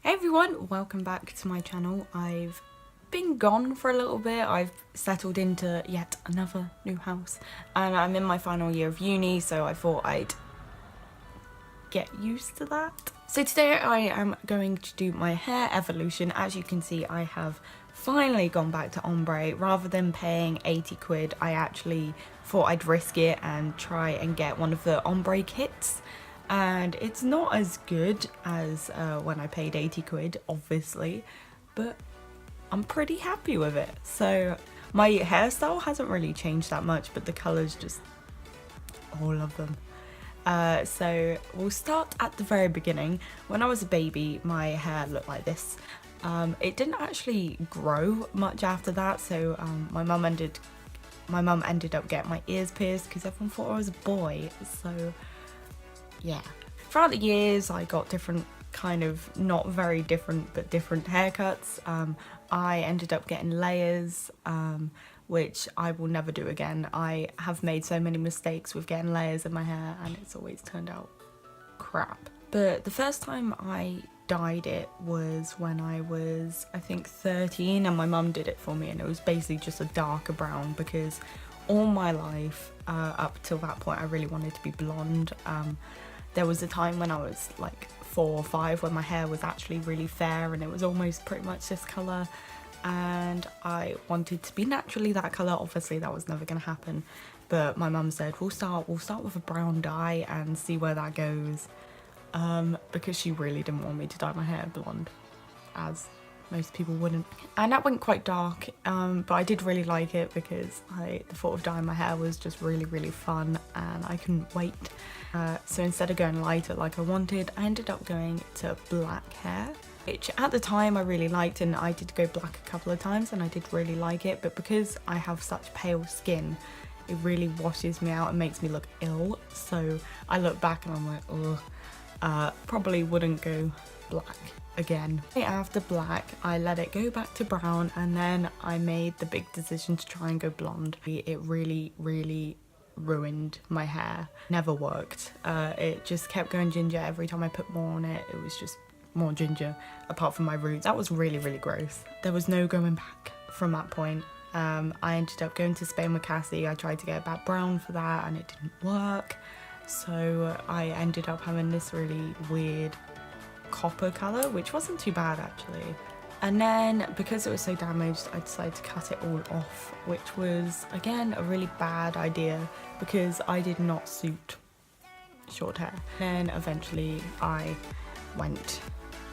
Hey everyone, welcome back to my channel. I've been gone for a little bit. I've settled into yet another new house and I'm in my final year of uni, so I thought I'd get used to that. So today I am going to do my hair evolution. As you can see, I have finally gone back to ombre. Rather than paying 80 quid, I actually thought I'd risk it and try and get one of the ombre kits. And it's not as good as when I paid 80 quid, obviously, but I'm pretty happy with it. So my hairstyle hasn't really changed that much, but the colours, just all of them. So we'll start at the very beginning. When I was a baby, my hair looked like this. It didn't actually grow much after that, so my mum ended up getting my ears pierced because everyone thought I was a boy. So yeah, throughout the years I got different kind of, not very different, but different haircuts. I ended up getting layers, which I will never do again. I have made so many mistakes with getting layers in my hair and it's always turned out crap. But the first time I dyed it was when I was, I think, 13, and my mum did it for me, and it was basically just a darker brown because all my life up till that point I really wanted to be blonde. There was a time when I was like 4 or 5 when my hair was actually really fair and it was almost pretty much this colour, and I wanted to be naturally that colour. Obviously that was never going to happen, but my mum said we'll start with a brown dye and see where that goes, because she really didn't want me to dye my hair blonde, as most people wouldn't. And that went quite dark, but I did really like it because the thought of dyeing my hair was just really fun and I couldn't wait. So instead of going lighter like I wanted, I ended up going to black hair, which at the time I really liked, and I did go black a couple of times and I did really like it, but because I have such pale skin, it really washes me out and makes me look ill. So I look back and I'm like, ugh, probably wouldn't go black again. After black, I let it go back to brown, and then I made the big decision to try and go blonde. It really ruined my hair. Never worked. It just kept going ginger. Every time I put more on it, it was just more ginger, apart from my roots. That was really gross. There was no going back from that point. I ended up going to Spain with Cassie. I tried to get back brown for that and it didn't work. So I ended up having this really weird copper colour, which wasn't too bad actually. And then because it was so damaged, I decided to cut it all off, which was again a really bad idea because I did not suit short hair. Then eventually I went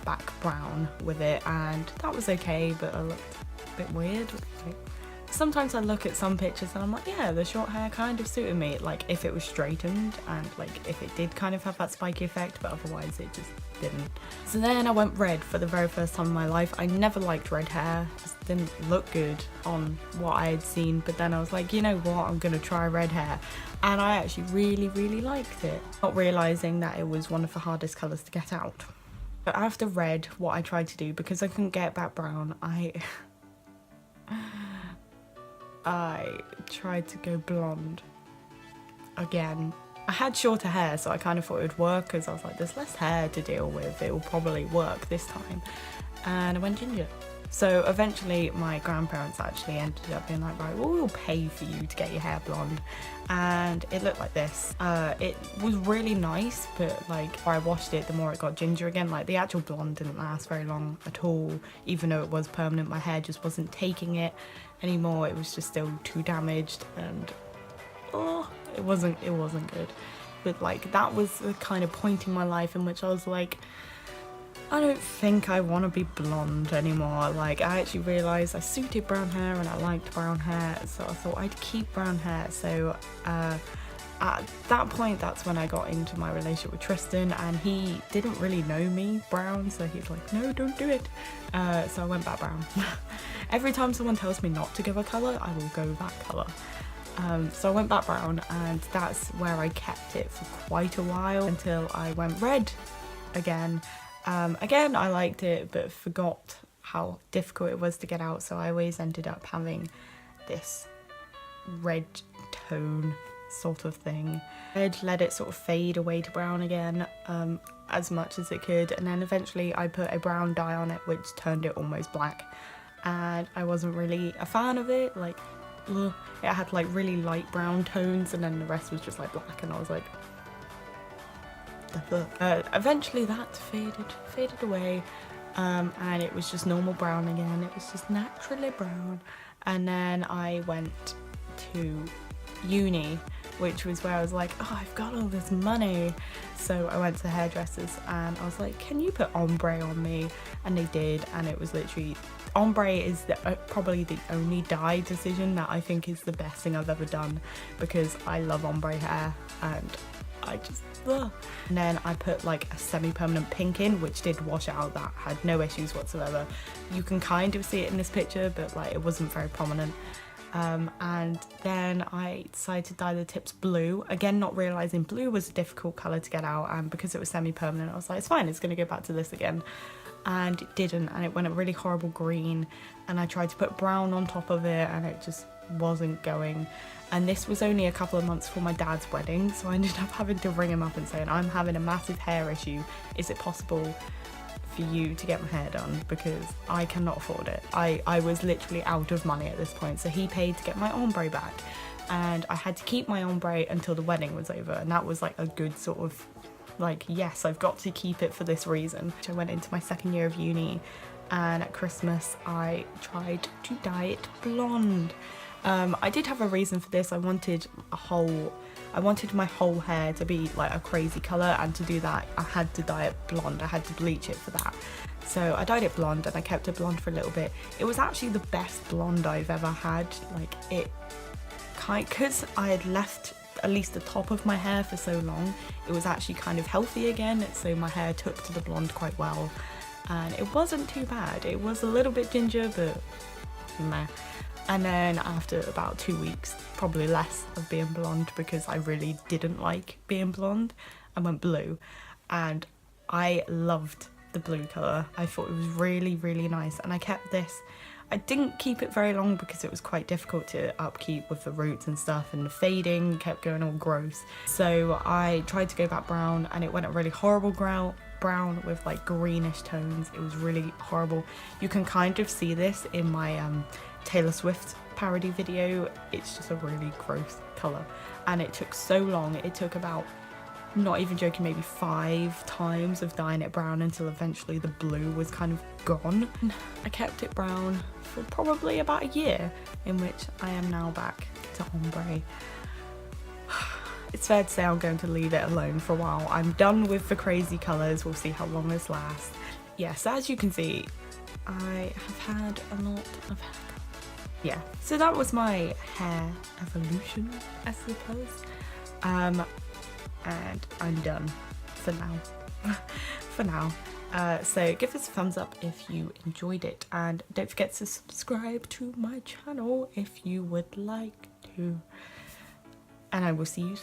back brown with it and that was okay, but I looked a bit weird. Sometimes I look at some pictures and I'm like, yeah, the short hair kind of suited me, like if it was straightened and like if it did kind of have that spiky effect, but otherwise it just didn't. So then I went red for the very first time in my life. I never liked red hair, it just didn't look good on what I had seen, but then I was like, you know what, I'm gonna try red hair, and I actually really liked it, not realising that it was one of the hardest colours to get out. But after red, what I tried to do, because I couldn't get back brown, I tried to go blonde again. I had shorter hair, so I kind of thought it would work because I was like, there's less hair to deal with, it will probably work this time. And I went ginger. So eventually my grandparents actually ended up being like, right, well, we'll pay for you to get your hair blonde. And it looked like this. It was really nice, but like the more I washed it, the more it got ginger again. Like the actual blonde didn't last very long at all, even though it was permanent. My hair just wasn't taking it anymore. It was just still too damaged, and it wasn't good. But like that was the kind of point in my life in which I was like, I don't think I want to be blonde anymore. Like I actually realised I suited brown hair and I liked brown hair, so I thought I'd keep brown hair. So at that point, that's when I got into my relationship with Tristan, and he didn't really know me brown, so he's like, no, don't do it. So I went back brown. Every time someone tells me not to go a colour, I will go that colour. So I went back brown, and that's where I kept it for quite a while until I went red again. Again, I liked it, but forgot how difficult it was to get out, so I always ended up having this red tone sort of thing. I'd let it sort of fade away to brown again as much as it could, and then eventually I put a brown dye on it which turned it almost black, and I wasn't really a fan of it. Like, ugh. It had like really light brown tones and then the rest was just like black, and I was like, the fuck. Eventually that faded away, and it was just normal brown again. It was just naturally brown. And then I went to uni, which was where I was like, oh, I've got all this money. So I went to hairdressers and I was like, can you put ombre on me? And they did, and it was literally, ombre is probably the only dye decision that I think is the best thing I've ever done, because I love ombre hair and I just, ugh. And then I put like a semi-permanent pink in, which did wash out. That had no issues whatsoever. You can kind of see it in this picture, but like it wasn't very prominent. And then I decided to dye the tips blue, again not realising blue was a difficult colour to get out, and because it was semi-permanent I was like, it's fine, it's going to go back to this again. And it didn't, and it went a really horrible green, and I tried to put brown on top of it and it just wasn't going. And this was only a couple of months before my dad's wedding, so I ended up having to ring him up and saying, I'm having a massive hair issue, is it possible for you to get my hair done, because I cannot afford it. I was literally out of money at this point, so he paid to get my ombre back, and I had to keep my ombre until the wedding was over, and that was like a good sort of like, yes, I've got to keep it for this reason. I went into my second year of uni, and at Christmas I tried to dye it blonde. I did have a reason for this. I wanted my whole hair to be like a crazy colour, and to do that I had to dye it blonde. I had to bleach it for that. So I dyed it blonde and I kept it blonde for a little bit. It was actually the best blonde I've ever had. Like, it because I had left at least the top of my hair for so long, it was actually kind of healthy again, so my hair took to the blonde quite well, and it wasn't too bad. It was a little bit ginger, but meh. And then after about 2 weeks, probably less, of being blonde, because I really didn't like being blonde, I went blue, and I loved the blue colour. I thought it was really, really nice, and I kept this. I didn't keep it very long because it was quite difficult to upkeep with the roots and stuff, and the fading kept going all gross. So I tried to go back brown, and it went a really horrible brown with like greenish tones. It was really horrible. You can kind of see this in my Taylor Swift parody video. It's just a really gross colour, and it took so long. It took about, not even joking, maybe 5 times of dyeing it brown until eventually the blue was kind of gone. I kept it brown for probably about a year, in which I am now back to ombre. It's fair to say I'm going to leave it alone for a while. I'm done with the crazy colours. We'll see how long this lasts. Yes, as you can see, I have had a lot of hair. Yeah, so that was my hair evolution, I suppose. And I'm done for now. So give us a thumbs up if you enjoyed it, and don't forget to subscribe to my channel if you would like to. And I will see you soon.